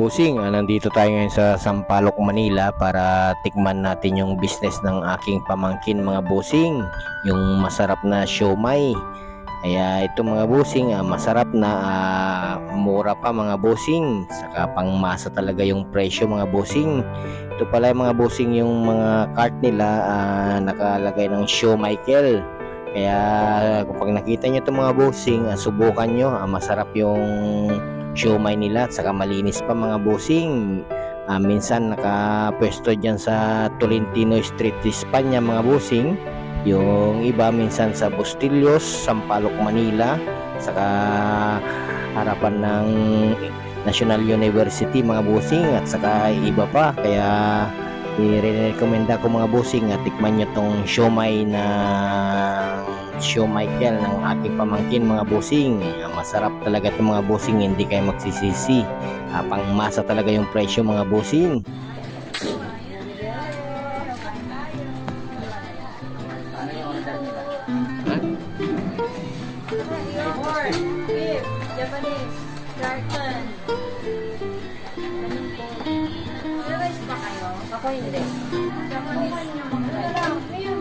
busing, nandito tayo ngayon sa Sampaloc, Manila para tikman natin yung business ng aking pamangkin mga busing, yung masarap na siomai. Kaya ito mga busing, masarap na, mura pa mga busing, saka pangmasa talaga yung presyo mga busing. Ito pala yung mga busing, yung mga cart nila nakalagay ng Siomaikel. Kaya kapag nakita nyo itong mga busing, subukan nyo, masarap yung siomai nila at saka malinis pa mga busing. Minsan nakapwesto dyan sa Tolentino Street, Espanya mga busing. Yung iba minsan sa Bustillos, Sampaloc, Manila, saka harapan ng National University mga busing, at saka iba pa. Kaya i-recommenda ko mga busing at tikman nyo tong siomai na Siomaikel ng aking pamangkin mga busing. Masarap talaga itong mga busing, hindi kayo magsisisi. Pangmasa talaga yung presyo mga busing. Japanese, carton. Rice ba kayo? Ako hindi. Japanese.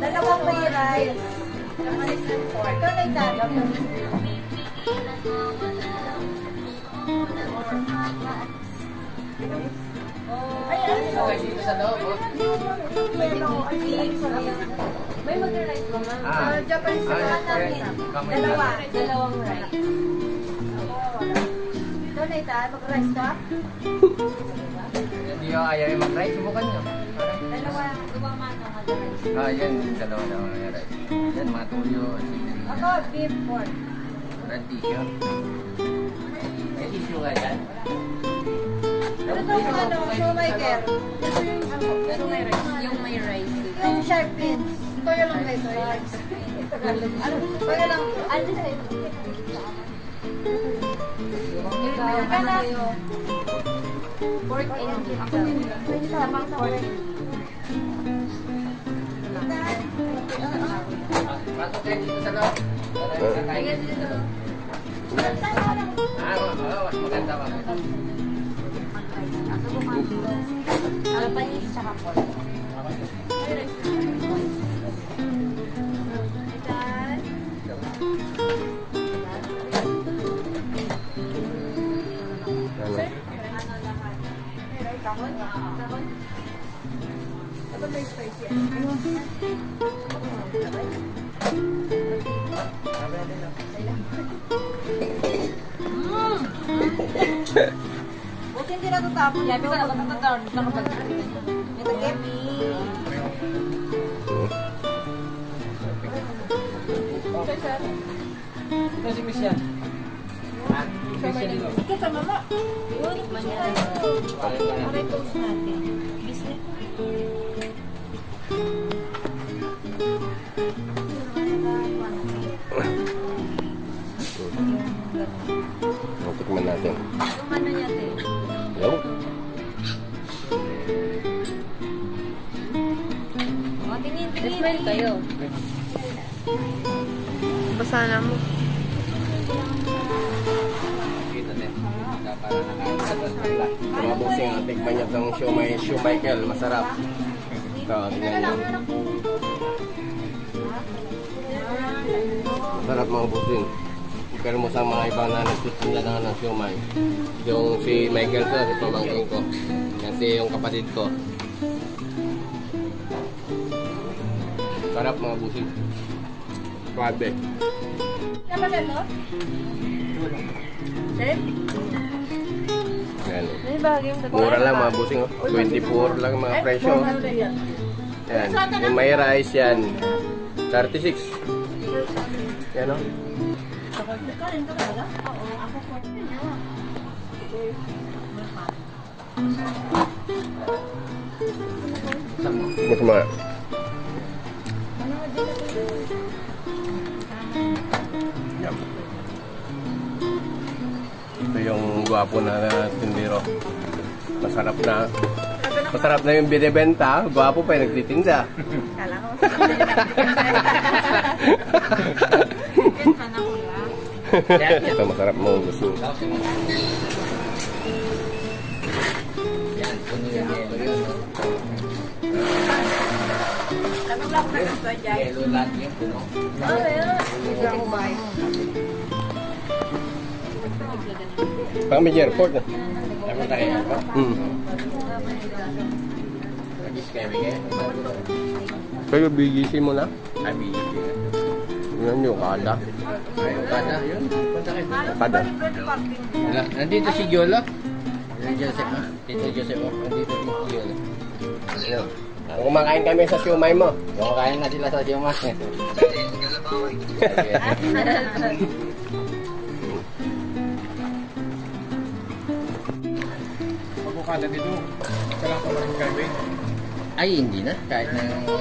Dalawang may rice. Japanese and pork. Ikaw na ito. Japanese. Ay, ano? Dito sa loob. May mag-rice ba nga? Japanese na dalawang rice. Ito na ito, mag-rice ka? Hindi ko ayaw yung mag-rice, subukan nyo. Dalawa mano mag-rice. Yan, dalawa rice. Yan, mga tuyo. Ako, beef pork. Red tissue. May tissue ka dyan? Ano ito Siomaikel? Ito yung may rice. Yung shark fins. Toyo lang ba ito? Toyo lang. Ano sa ito? Pork and beef. Samang pork. Patok kayo dito sa loob. Tingnan dito. Maganda ba? Japanese tsaka pork. Ito may spicy. Buti hindi na tutapon. Yabi ka na matatawar. Ito ka pag ito kemi. Okay, sir. Ito si Miss yan. Ito sa mama. Yun, manyan. Para toast natin. Business. Tikman natin. Yung ano niya, te? Yo. O, tingin. Smile kayo. Basa na mo. Mga busing, tikman nyo itong Siomaikel, masarap. Ito, tingnan nyo. Masarap mga busing. Pero mo sa mga ibang na nagtitinda na ng siomai. Yung si Michael to, si pamangkin ko. Kasi yung kapatid ko. Sarap mga busing. Grabe. Dapat ito? Sir? Yan. May Mura lang mga busing. 24 lang mga presyo. Yan. Yung may rice yan. 36. Yan o. Karin ka talaga? Oo, ako po. Mas mga. Yan. Ito yung gwapo na tindero. Masarap na yung binibenta. Gwapo pa yung nagtitinda. Kala ko. Ito masarap mo gusto. lang na gusto dyan. Yelo lahat yun, no? Oh, meron. Hindi ko ba? Pang may airport na. Ano tayo ba? Magis kayo, bigay? Pero BGC mo na. Ay, bigay. Yun yung kada. Ay, kada, yun. Punta kayo. Kada. Wala, nandito si Yolo. Joseph, ha? Tito Joseph, oh. Nandito si Yolo. Ayun. Kumakain kami sa siumay mo. Kumakain na sila sa Diyomas. Kada dito, kailangan pa rin kayo. Ay, hindi na. Kahit na dito.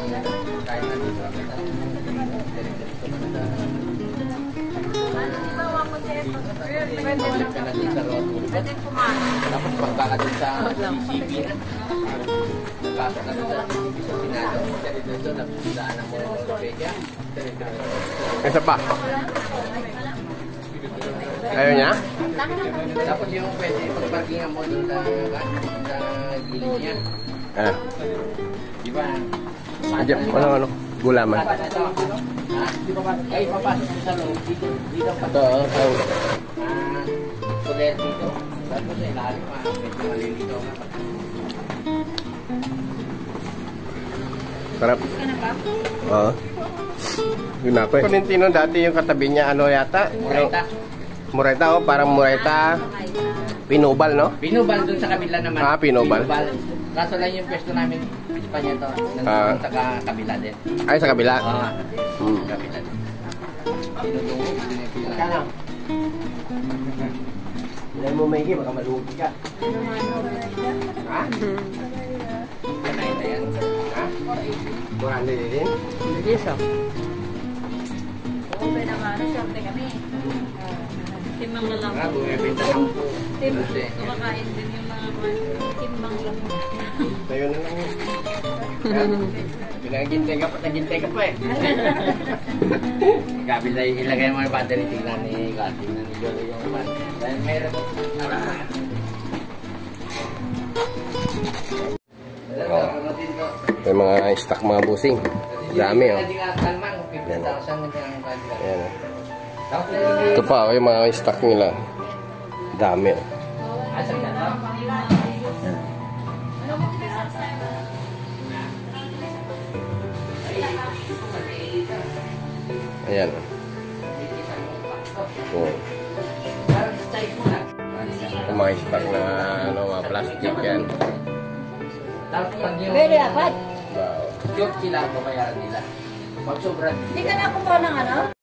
Balik ka na din sa road. Tapos pagka ka din sa CCB na. Nagkasa ka na sa Sinado. Dito, napisilaan mo sa Pedia. Isa pa. Ayaw niya? Tapos yung pwede, pagparkingan mo doon sa gilid niya. Ah. Di ba? Ano? Gulaman. Ha? Di ba ba? Ay, papasok sa loob. Dito pa. Ito, Kulit dito. Tapos sa ilalim, medyo malilito na. sarap. Oo. Yun ako eh. Valentino dati yung katabi niya, ano yata? Mureta. Mureta, oh. Parang Mureta. Pinubal, no? Pinubal doon sa kabila naman. Ah, Pinubal. Kaso lang yung pwesto namin, Espanya to. Nandun sa kabila din. Ay, sa kabila. Kabila din. Pinulungo, pinipila. Kano? Hindi mo maigi, baka malugi ka. Ha? Kanay na yan. Ha? 400 din? Sige, so. Oo, naman. Siyempre kami. Timbang na lang. Bumibenta ng Kumakain din yung mga timbang lang. Tayo na lang yun. Pinagintay ka pa eh. kabila ilagay mo yung battery. Tingnan ni Jolo yung pan. Dahil meron. May mga stock mga busing. Dami oh. Yan. Ayan. Ito pa, yung mga stock nila. Dami oh. Ayan. Oh. Yung mga stock na ano, mga plastic yan. Pwede dapat. Wow. Yung sila, babayaran nila. Pag sobrang Hindi ka na kumuha ng ano?